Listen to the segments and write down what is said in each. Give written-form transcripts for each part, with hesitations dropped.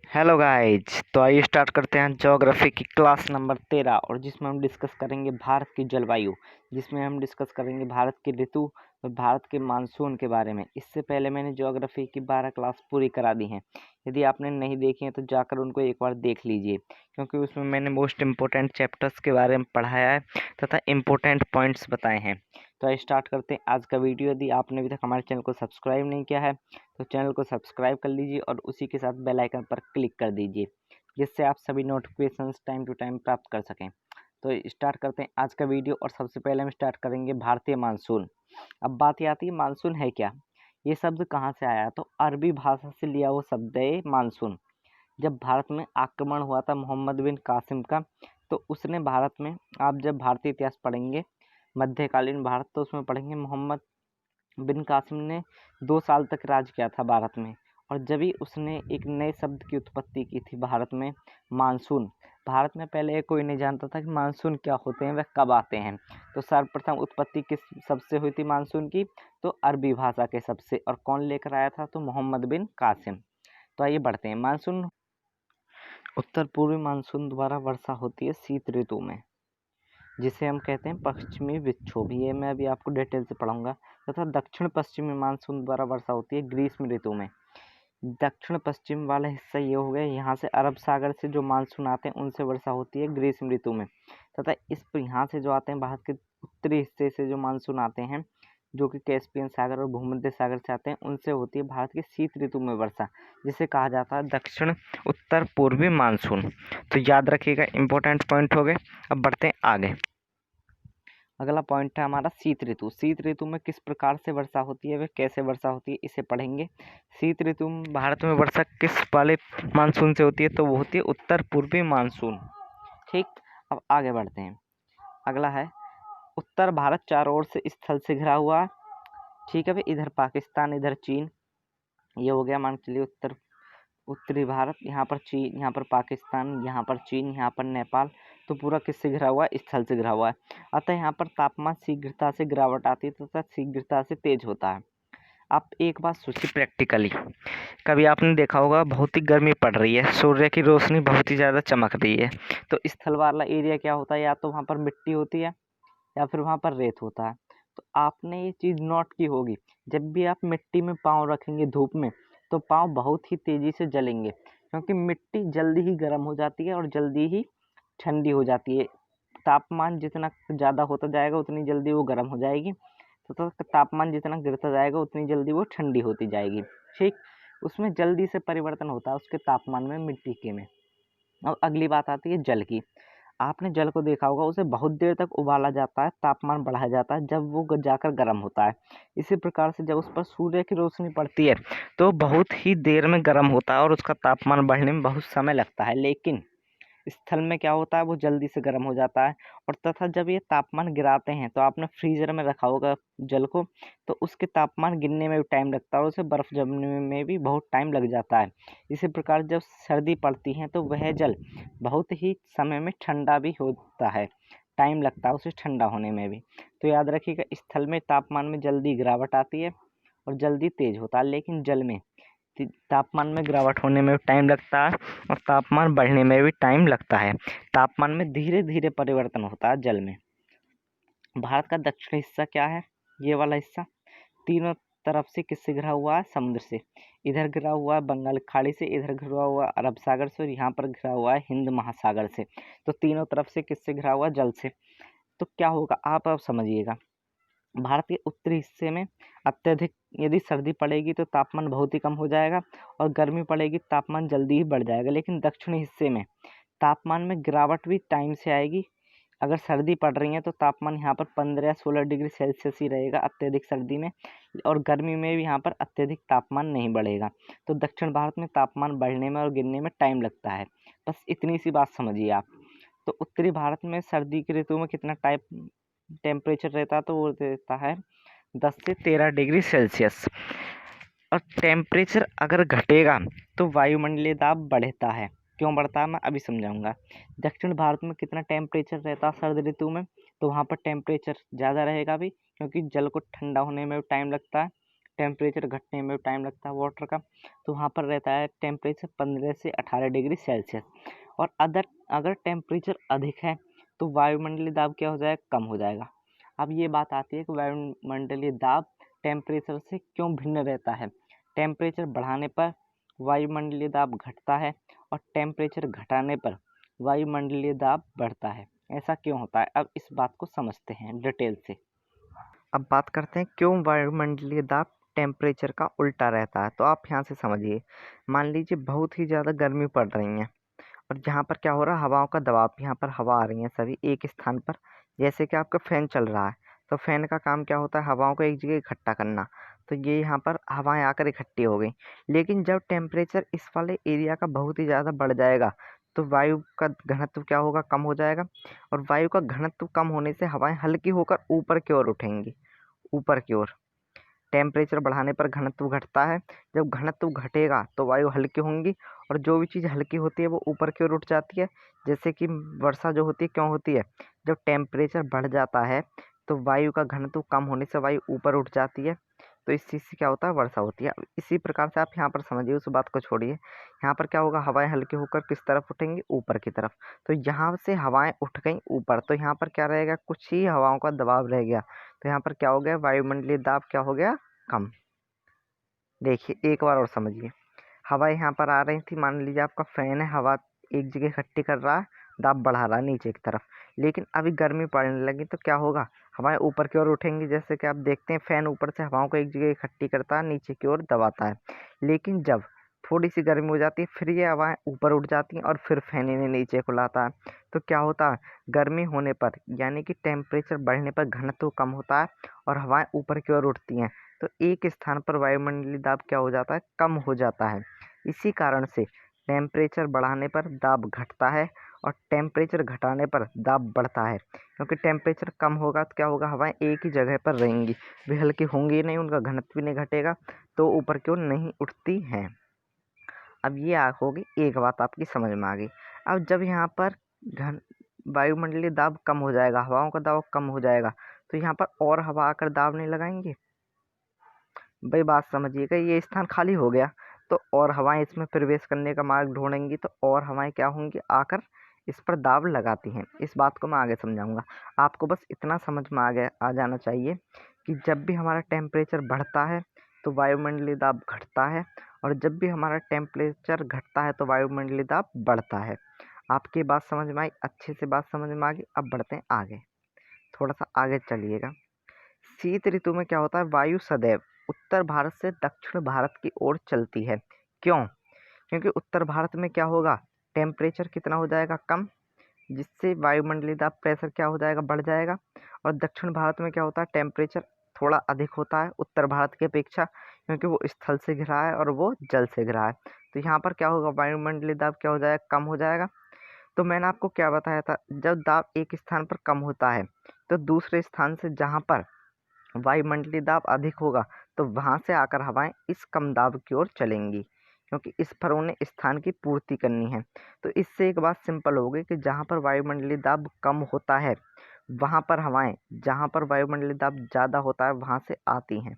Hello guys, तो आइए start करते हैं ज्योग्राफी की क्लास नंबर 13 और जिसमें हम डिस्कस करेंगे भारत की जलवायु। जिसमें हम डिस्कस करेंगे भारत की ऋतु और भारत के मानसून के बारे में। इससे पहले मैंने ज्योग्राफी की 12 क्लास पूरी करा दी हैं। यदि आपने नहीं देखी हैं तो जाकर उनको एक बार देख लीजिए, क्योंकि उसमें मैंने मोस्ट इम्पोर्टेंट चैप्टर्स के बारे में पढ़ाया है तथा इम्पोर्टेंट पॉइंट्स बताए हैं। तो आइए स्टार्ट करते हैं आज का वीडियो। यदि आपने अभी तक हमारे चैनल को सब्सक्राइब नहीं किया है तो चैनल को सब्सक्राइब कर लीजिए और उसी के साथ बेल आइकन पर क्लिक कर दीजिए, जिससे आप सभी नोटिफिकेशंस टाइम टू टाइम प्राप्त कर सकें। तो स्टार्ट करते हैं आज का वीडियो और सबसे पहले हम स्टार्ट करेंगे भारतीय मानसून। अब बात ये आती है मानसून है क्या। ये शब्द कहाँ से आया, तो अरबी भाषा से लिया हुआ शब्द है मानसून। जब भारत में आक्रमण हुआ था मोहम्मद बिन कासिम का, तो उसने भारत में, आप जब भारतीय इतिहास पढ़ेंगे मध्यकालीन भारत, तो उसमें पढ़ेंगे मोहम्मद बिन कासिम ने 2 साल तक राज किया था भारत में। और जब ही उसने एक नए शब्द की उत्पत्ति की थी भारत में, मानसून। भारत में पहले कोई नहीं जानता था कि मानसून क्या होते हैं, वह कब आते हैं। तो सर्वप्रथम उत्पत्ति किस शब्द से हुई थी मानसून की, तो अरबी भाषा के शब्द से। और कौन लेकर आया था, तो मोहम्मद बिन कासिम। तो आइए बढ़ते हैं। मानसून उत्तर पूर्वी मानसून द्वारा वर्षा होती है शीत ऋतु में, जिसे हम कहते हैं पश्चिमी विक्षोभ। ये मैं अभी आपको डिटेल से पढ़ाऊंगा। तथा दक्षिण पश्चिमी मानसून द्वारा वर्षा होती है ग्रीष्म ऋतु में। दक्षिण पश्चिम वाला हिस्सा ये हो गया, यहाँ से अरब सागर से जो मानसून आते हैं उनसे वर्षा होती है ग्रीष्म ऋतु में। तथा इस पर यहाँ से जो आते हैं भारत के उत्तरी हिस्से से जो मानसून आते हैं, जो कि कैस्पियन सागर और भूमध्य सागर से आते हैं, उनसे होती है भारत की शीत ऋतु में वर्षा, जिसे कहा जाता है दक्षिण उत्तर पूर्वी मानसून। तो याद रखिएगा, इंपॉर्टेंट पॉइंट हो गए। अब बढ़ते हैं आगे। अगला पॉइंट है हमारा शीत ऋतु। शीत ऋतु में किस प्रकार से वर्षा होती है, वह कैसे वर्षा होती है, इसे पढ़ेंगे। शीत ऋतु में भारत में वर्षा किस वाले मानसून से होती है, तो वो होती है उत्तर पूर्वी मानसून। ठीक, अब आगे बढ़ते हैं। अगला है उत्तर भारत चारों ओर से स्थल से घिरा हुआ। ठीक है भाई, इधर पाकिस्तान, इधर चीन, ये हो गया मान के चलिए उत्तरी भारत। यहाँ पर चीन, यहाँ पर पाकिस्तान, यहाँ पर चीन, यहाँ पर नेपाल। तो पूरा किससे घिरा हुआ है, स्थल से घिरा हुआ है। अतः यहाँ पर तापमान शीघ्रता से गिरावट आती है तथा शीघ्रता से तेज होता है। आप एक बात सोचिए प्रैक्टिकली, कभी आपने देखा होगा बहुत ही गर्मी पड़ रही है, सूर्य की रोशनी बहुत ही ज़्यादा चमक रही है, तो स्थल वाला एरिया क्या होता है, या तो वहाँ पर मिट्टी होती है या फिर वहाँ पर रेत होता है। तो आपने ये चीज़ नोट की होगी, जब भी आप मिट्टी में पाँव रखेंगे धूप में, तो पाँव बहुत ही तेज़ी से जलेंगे, क्योंकि मिट्टी जल्दी ही गर्म हो जाती है और जल्दी ही ठंडी हो जाती है। तापमान जितना ज़्यादा होता जाएगा उतनी जल्दी वो गर्म हो जाएगी, तो तापमान जितना गिरता जाएगा उतनी जल्दी वो ठंडी होती जाएगी। ठीक, उसमें जल्दी से परिवर्तन होता है उसके तापमान में, मिट्टी के में। अब अगली बात आती है जल की। आपने जल को देखा होगा, उसे बहुत देर तक उबाला जाता है, तापमान बढ़ाया जाता है, जब वो जाकर गर्म होता है। इसी प्रकार से जब उस पर सूर्य की रोशनी पड़ती है तो बहुत ही देर में गर्म होता है और उसका तापमान बढ़ने में बहुत समय लगता है। लेकिन स्थल में क्या होता है, वो जल्दी से गर्म हो जाता है। और तथा जब ये तापमान गिराते हैं, तो आपने फ्रीजर में रखा होगा जल को, तो उसके तापमान गिरने में भी टाइम लगता है और उसे बर्फ जमने में भी बहुत टाइम लग जाता है। इसी प्रकार जब सर्दी पड़ती है तो वह जल बहुत ही समय में ठंडा भी होता है, टाइम लगता है उसे ठंडा होने में भी। तो याद रखिएगा, स्थल में तापमान में जल्दी गिरावट आती है और जल्दी तेज होता है, लेकिन जल में तापमान में गिरावट होने में भी टाइम लगता है और तापमान बढ़ने में भी टाइम लगता है। तापमान में धीरे धीरे परिवर्तन होता है जल में। भारत का दक्षिण हिस्सा क्या है, ये वाला हिस्सा, तीनों तरफ से किससे घिरा हुआ है, समुद्र से। इधर घिरा हुआ है बंगाल की खाड़ी से, इधर घिरा हुआ है अरब सागर से, और यहाँ पर घिरा हुआ है हिंद महासागर से। तो तीनों तरफ से किससे घिरा हुआ है, जल से। तो क्या होगा आप अब समझिएगा, भारत के उत्तरी हिस्से में अत्यधिक यदि सर्दी पड़ेगी तो तापमान बहुत ही कम हो जाएगा, और गर्मी पड़ेगी तापमान जल्दी ही बढ़ जाएगा। लेकिन दक्षिणी हिस्से में तापमान में गिरावट भी टाइम से आएगी। अगर सर्दी पड़ रही है तो तापमान यहाँ पर 15 या 16 डिग्री सेल्सियस ही रहेगा अत्यधिक सर्दी में, और गर्मी में भी यहाँ पर अत्यधिक तापमान नहीं बढ़ेगा। तो दक्षिण भारत में तापमान बढ़ने में और गिरने में टाइम लगता है। बस इतनी सी बात समझिए आप। तो उत्तरी भारत में सर्दी की ऋतु में कितना टेम्परेचर रहता है, तो वो रहता है 10 से 13 डिग्री सेल्सियस। और टेम्परेचर अगर घटेगा तो वायुमंडलीय दाब बढ़ता है। क्यों बढ़ता है, मैं अभी समझाऊंगा। दक्षिण भारत में कितना टेम्परेचर रहता है सर्द ऋतु में, तो वहाँ पर टेम्परेचर ज़्यादा रहेगा भी, क्योंकि जल को ठंडा होने में टाइम लगता है। टेम्परेचर घटने में टाइम लगता है वाटर का, तो वहाँ पर रहता है टेम्परेचर 15 से 18 डिग्री सेल्सियस। और अगर टेम्परेचर अधिक है तो वायुमंडलीय दाब क्या हो जाएगा, कम हो जाएगा। अब ये बात आती है कि वायुमंडलीय दाब टेम्परेचर से क्यों भिन्न रहता है। टेम्परेचर बढ़ाने पर वायुमंडलीय दाब घटता है और टेम्परेचर घटाने पर वायुमंडलीय दाब बढ़ता है। ऐसा क्यों होता है, अब इस बात को समझते हैं डिटेल से। अब बात करते हैं क्यों वायुमंडलीय दाब टेम्परेचर का उल्टा रहता है। तो आप यहाँ से समझिए, मान लीजिए बहुत ही ज़्यादा गर्मी पड़ रही है और जहाँ पर क्या हो रहा है, हवाओं का दबाव, यहाँ पर हवा आ रही है सभी एक स्थान पर। जैसे कि आपका फैन चल रहा है, तो फैन का काम क्या होता है, हवाओं को एक जगह इकट्ठा करना। तो ये यहाँ पर हवाएं आकर इकट्ठी हो गई। लेकिन जब टेम्परेचर इस वाले एरिया का बहुत ही ज़्यादा बढ़ जाएगा तो वायु का घनत्व क्या होगा, कम हो जाएगा। और वायु का घनत्व कम होने से हवाएं हल्की होकर ऊपर की ओर उठेंगी, ऊपर की ओर। टेम्परेचर बढ़ाने पर घनत्व घटता है, जब घनत्व घटेगा तो वायु हल्की होंगी और जो भी चीज़ हल्की होती है वो ऊपर की ओर उठ जाती है। जैसे कि वर्षा जो होती है क्यों होती है, जब टेम्परेचर बढ़ जाता है तो वायु का घनत्व कम होने से वायु ऊपर उठ जाती है, तो इस चीज़ से क्या होता है, वर्षा होती है। अब इसी प्रकार से आप यहाँ पर समझिए, उस बात को छोड़िए। यहाँ पर क्या होगा, हवाएं हल्की होकर किस तरफ उठेंगी, ऊपर की तरफ। तो यहाँ से हवाएं उठ गई ऊपर, तो यहाँ पर क्या रहेगा, कुछ ही हवाओं का दबाव रह गया। तो यहाँ पर क्या हो गया, वायुमंडलीय दाब क्या हो गया, कम। देखिए एक बार और समझिए, हवा यहाँ पर आ रही थी, मान लीजिए आपका फैन है, हवा एक जगह इकट्ठी कर रहा है, दाब बढ़ा रहा है नीचे की तरफ। लेकिन अभी गर्मी पड़ने लगी तो क्या होगा, हवाएं ऊपर की ओर उठेंगी। जैसे कि आप देखते हैं फैन ऊपर से हवाओं को एक जगह इकट्ठी करता है, नीचे की ओर दबाता है। लेकिन जब थोड़ी सी गर्मी हो जाती है फिर ये हवाएं ऊपर उठ जाती हैं और फिर फैन इन्हें नीचे को लाता है। तो क्या होता है, गर्मी होने पर यानी कि टेम्परेचर बढ़ने पर घनत्व कम होता है और हवाएं ऊपर की ओर उठती हैं। तो एक स्थान पर वायुमंडलीय दाब क्या हो जाता है, कम हो जाता है। इसी कारण से टेम्परेचर बढ़ाने पर दाब घटता है और टेम्परेचर घटाने पर दाब बढ़ता है। क्योंकि टेम्परेचर कम होगा तो क्या होगा, हवाएं एक ही जगह पर रहेंगी, वे हल्की होंगी नहीं, उनका घनत्व भी नहीं घटेगा, तो ऊपर की ओर नहीं उठती हैं। अब ये होगी एक बात आपकी समझ में आ गई। अब जब यहाँ पर घन वायुमंडलीय दाब कम हो जाएगा, हवाओं का दाब कम हो जाएगा, तो यहाँ पर और हवा आकर दाब नहीं लगाएंगे। भाई बात समझिएगा, ये स्थान खाली हो गया तो और हवाएं इसमें प्रवेश करने का मार्ग ढूंढेंगी, तो और हवाएं क्या होंगी, आकर इस पर दाब लगाती हैं। इस बात को मैं आगे समझाऊंगा। आपको बस इतना समझ में आ जाना चाहिए कि जब भी हमारा टेम्परेचर बढ़ता है तो वायुमंडलीय दाब घटता है, और जब भी हमारा टेम्परेचर घटता है तो वायुमंडलीय दाब बढ़ता है। आपकी बात समझ में आई, अच्छे से बात समझ में आ गई। अब बढ़ते हैं आगे, थोड़ा सा आगे चलिएगा। शीत ऋतु में क्या होता है, वायु सदैव उत्तर भारत से दक्षिण भारत की ओर चलती है। क्यों, क्योंकि उत्तर भारत में क्या होगा, टेम्परेचर कितना हो जाएगा, कम, जिससे वायुमंडलीय दाब प्रेशर क्या हो जाएगा, बढ़ जाएगा। और दक्षिण भारत में क्या होता है, टेम्परेचर थोड़ा अधिक होता है उत्तर भारत की अपेक्षा, क्योंकि वो स्थल से घिरा है और वो जल से घिरा है। तो यहाँ पर क्या होगा, वायुमंडलीय दाब क्या हो जाएगा, कम हो जाएगा। तो मैंने आपको क्या बताया था, जब दाब एक स्थान पर कम होता है तो दूसरे स्थान से जहाँ पर वायुमंडलीय दाब अधिक होगा तो वहां से आकर हवाएं इस कम दाब की ओर चलेंगी, क्योंकि इस पर उन्हें स्थान की पूर्ति करनी है। तो इससे एक बात सिंपल हो गई कि जहां पर वायुमंडलीय दाब कम होता है वहां पर हवाएं, जहां पर वायुमंडलीय दाब ज़्यादा होता है वहां से आती हैं।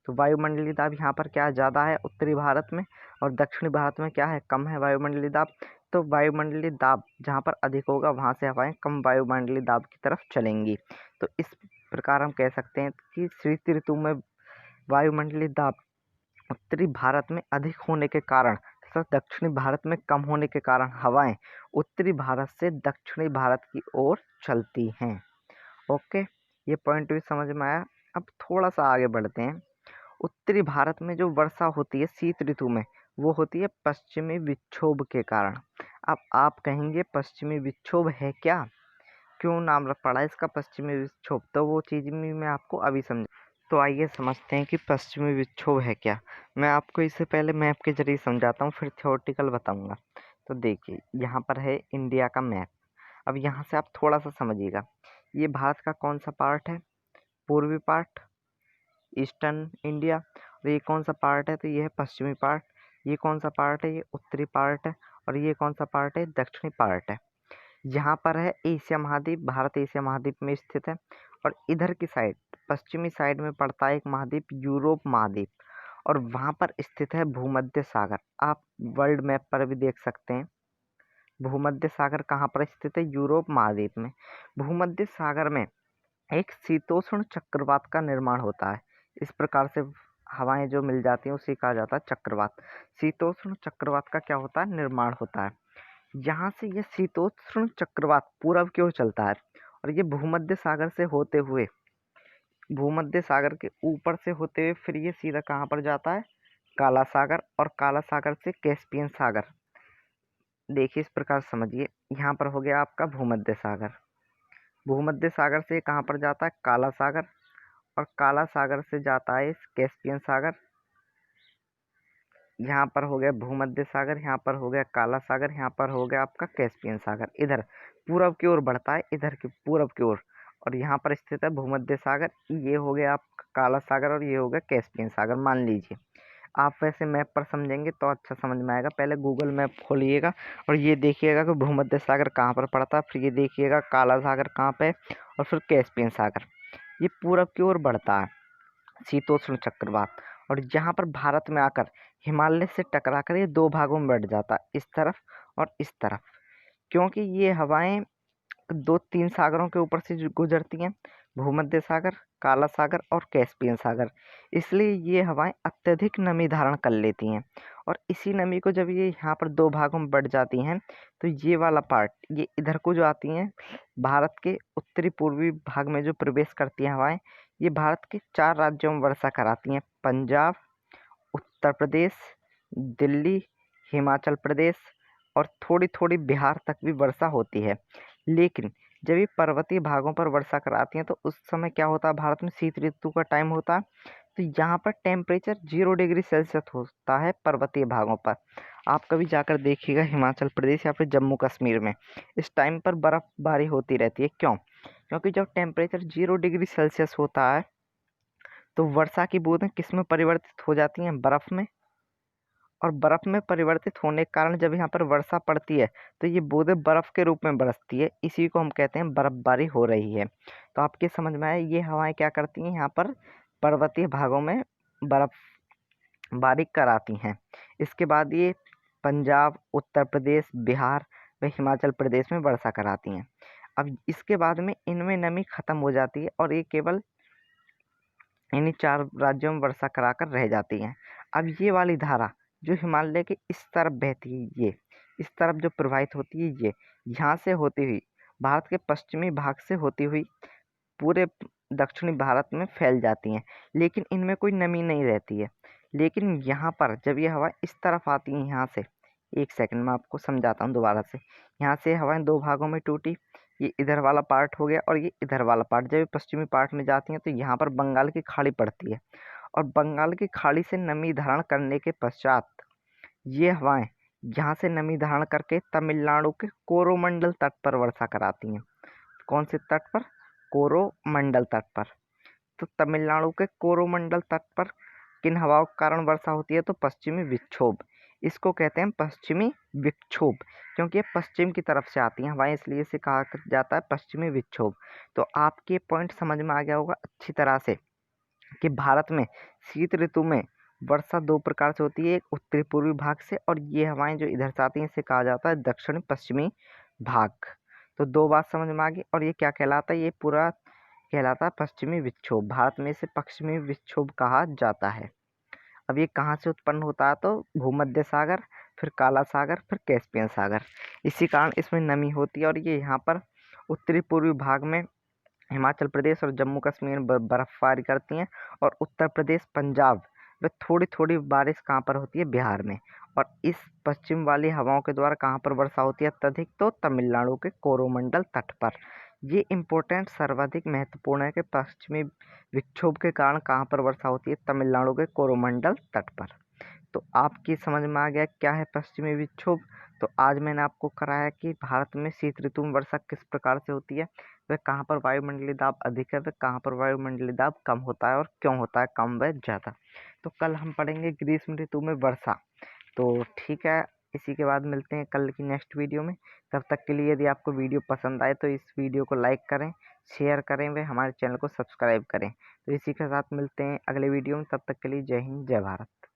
तो वायुमंडलीय दाब यहाँ पर क्या ज़्यादा है उत्तरी भारत में, और दक्षिणी भारत में क्या है, कम है वायुमंडलीय दाब। तो वायुमंडलीय दाब जहाँ पर अधिक होगा वहां से हवाएं कम वायुमंडलीय दाब की तरफ चलेंगी। तो इस प्रकार हम कह सकते हैं कि शीत ऋतु में वायुमंडलीय दाब उत्तरी भारत में अधिक होने के कारण तथा दक्षिणी भारत में कम होने के कारण हवाएं उत्तरी भारत से दक्षिणी भारत की ओर चलती हैं। ओके, ये पॉइंट भी समझ में आया। अब थोड़ा सा आगे बढ़ते हैं। उत्तरी भारत में जो वर्षा होती है शीत ऋतु में, वो होती है पश्चिमी विक्षोभ के कारण। अब आप कहेंगे पश्चिमी विक्षोभ है क्या, क्यों नाम रख पड़ा इसका पश्चिमी विक्षोभ, तो वो चीज़ भी मैं आपको अभी समझ। तो आइए समझते हैं कि पश्चिमी विक्षोभ है क्या। मैं आपको इससे पहले मैप के जरिए समझाता हूँ, फिर थ्योरेटिकल बताऊंगा। तो देखिए यहाँ पर है इंडिया का मैप। अब यहाँ से आप थोड़ा सा समझिएगा, ये भारत का कौन सा पार्ट है, पूर्वी पार्ट, ईस्टर्न इंडिया। और ये कौन सा पार्ट है, तो ये है पश्चिमी पार्ट। ये कौन सा पार्ट है, ये उत्तरी पार्ट है। और ये कौन सा पार्ट है, दक्षिणी पार्ट है। यहाँ पर है एशिया महाद्वीप, भारत एशिया महाद्वीप में स्थित है। और इधर की साइड पश्चिमी साइड में पड़ता है एक महाद्वीप, यूरोप महाद्वीप। और वहाँ पर स्थित है भूमध्य सागर। आप वर्ल्ड मैप पर भी देख सकते हैं भूमध्य सागर कहाँ पर स्थित है, यूरोप महाद्वीप में। भूमध्य सागर में एक शीतोष्ण चक्रवात का निर्माण होता है। इस प्रकार से हवाएं जो मिल जाती हैं उसे कहा जाता है चक्रवात। शीतोष्ण चक्रवात का क्या होता है, निर्माण होता है। यहाँ से यह शीतोष्ण चक्रवात पूरब की ओर चलता है और ये भूमध्य सागर से होते हुए, भूमध्य सागर के ऊपर से होते हुए फिर ये सीधा कहाँ पर जाता है, काला सागर, और काला सागर से कैस्पियन सागर। देखिए इस प्रकार समझिए, यहाँ पर हो गया आपका भूमध्य सागर। भूमध्य सागर से कहाँ पर जाता है, काला सागर, और काला सागर से जाता है कैस्पियन सागर। यहाँ पर हो गया भूमध्य सागर, यहाँ पर हो गया काला सागर, यहाँ पर हो गया आपका कैस्पियन सागर। इधर पूरब की ओर बढ़ता है, इधर की पूरब की ओर, और यहाँ पर स्थित है भूमध्य सागर। ये हो गया आपका काला सागर और ये हो गया कैस्पियन सागर, मान लीजिए। आप वैसे मैप पर समझेंगे तो अच्छा समझ में आएगा। पहले गूगल मैप खोलिएगा और ये देखिएगा कि भूमध्य सागर कहाँ पर पड़ता है, फिर ये देखिएगा काला सागर कहाँ पे, और फिर कैस्पियन सागर। ये पूरब की ओर बढ़ता है शीतोष्ण चक्रवात, और यहाँ पर भारत में आकर हिमालय से टकराकर ये दो भागों में बढ़ जाता है, इस तरफ और इस तरफ। क्योंकि ये हवाएं दो तीन सागरों के ऊपर से गुजरती हैं, भूमध्य सागर, काला सागर और कैस्पियन सागर, इसलिए ये हवाएं अत्यधिक नमी धारण कर लेती हैं। और इसी नमी को जब ये यहाँ पर दो भागों में बढ़ जाती हैं तो ये वाला पार्ट, ये इधर को जो आती हैं भारत के उत्तरी पूर्वी भाग में जो प्रवेश करती हैं हवाएं, ये भारत के 4 राज्यों में वर्षा कराती हैं, पंजाब, उत्तर प्रदेश, दिल्ली, हिमाचल प्रदेश, और थोड़ी थोड़ी बिहार तक भी वर्षा होती है। लेकिन जब ये पर्वतीय भागों पर वर्षा कराती हैं तो उस समय क्या होता है, भारत में शीत ऋतु का टाइम होता है, तो यहाँ पर टेम्परेचर 0 डिग्री सेल्सियस होता है पर्वतीय भागों पर। आप कभी जाकर देखिएगा हिमाचल प्रदेश या फिर जम्मू कश्मीर में इस टाइम पर बर्फबारी होती रहती है। क्यों? क्योंकि जब टेम्परेचर 0 डिग्री सेल्सियस होता है तो वर्षा की बूंदें किस में परिवर्तित हो जाती हैं, बर्फ में, और बर्फ में परिवर्तित होने के कारण जब यहाँ पर वर्षा पड़ती है तो ये बूंदें बर्फ के रूप में बरसती है, इसी को हम कहते हैं बर्फबारी हो रही है। तो आपके समझ में आया, ये हवाएं क्या करती हैं, यहाँ पर पर्वतीय भागों में बर्फबारी कराती हैं। इसके बाद ये पंजाब, उत्तर प्रदेश, बिहार व हिमाचल प्रदेश में वर्षा कराती हैं। अब इसके बाद में इनमें नमी खत्म हो जाती है और ये केवल इन्हीं 4 राज्यों में वर्षा कराकर रह जाती हैं। अब ये वाली धारा जो हिमालय के इस तरफ बहती है, ये इस तरफ जो प्रवाहित होती है, ये यहाँ से होती हुई भारत के पश्चिमी भाग से होती हुई पूरे दक्षिणी भारत में फैल जाती हैं, लेकिन इनमें कोई नमी नहीं रहती है। लेकिन यहाँ पर जब ये हवा इस तरफ आती है, यहाँ से, एक सेकंड में आपको समझाता हूँ दोबारा से। यहाँ से हवाएं दो भागों में टूटी, ये इधर वाला पार्ट हो गया और ये इधर वाला पार्ट। जब ये पश्चिमी पार्ट में जाती हैं तो यहाँ पर बंगाल की खाड़ी पड़ती है, और बंगाल की खाड़ी से नमी धारण करने के पश्चात ये हवाएं यहाँ से नमी धारण करके तमिलनाडु के कोरोमंडल तट पर वर्षा कराती हैं। कौन से तट पर? कोरोमंडल तट पर। तो तमिलनाडु के कोरोमंडल तट पर किन हवाओं के कारण वर्षा होती है? तो पश्चिमी विक्षोभ। इसको कहते हैं पश्चिमी विक्षोभ, क्योंकि ये पश्चिम की तरफ से आती हैं हवाएं, इसलिए इसे कहा जाता है पश्चिमी विक्षोभ। तो आपके पॉइंट समझ में आ गया होगा अच्छी तरह से कि भारत में शीत ऋतु में वर्षा दो प्रकार से होती है, एक उत्तरी पूर्वी भाग से, और ये हवाएं जो इधर से आती हैं इसे कहा जाता है दक्षिण पश्चिमी भाग। तो दो बात समझ में आ गई। और ये क्या कहलाता है? ये पूरा कहलाता है पश्चिमी विक्षोभ। भारत में इसे पश्चिमी विक्षोभ कहा जाता है। अब ये कहाँ से उत्पन्न होता है? तो भूमध्य सागर, फिर काला सागर, फिर कैस्पियन सागर। इसी कारण इसमें नमी होती है, और ये यहाँ पर उत्तरी पूर्वी भाग में हिमाचल प्रदेश और जम्मू कश्मीर में बर्फबारी करती हैं, और उत्तर प्रदेश, पंजाब में थोड़ी थोड़ी बारिश कहाँ पर होती है? बिहार में। और इस पश्चिम वाली हवाओं के द्वारा कहाँ पर वर्षा होती है अत्यधिक? तो तमिलनाडु के कोरोमंडल तट पर। ये इम्पोर्टेंट सर्वाधिक महत्वपूर्ण है कि पश्चिमी विक्षोभ के कारण कहाँ पर वर्षा होती है? तमिलनाडु के कोरोमंडल तट पर। तो आपकी समझ में आ गया क्या है पश्चिमी विक्षोभ। तो आज मैंने आपको कराया कि भारत में शीत ऋतु में वर्षा किस प्रकार से होती है, वह कहाँ पर वायुमंडलीय दाब अधिक है, वह कहाँ पर वायुमंडलीय दाब कम होता है, और क्यों होता है कम व ज़्यादा। तो कल हम पढ़ेंगे ग्रीष्म ऋतु में वर्षा। तो ठीक है, इसी के बाद मिलते हैं कल की नेक्स्ट वीडियो में। तब तक के लिए यदि आपको वीडियो पसंद आए तो इस वीडियो को लाइक करें, शेयर करें व हमारे चैनल को सब्सक्राइब करें। तो इसी के साथ मिलते हैं अगले वीडियो में, तब तक के लिए जय हिंद जय भारत।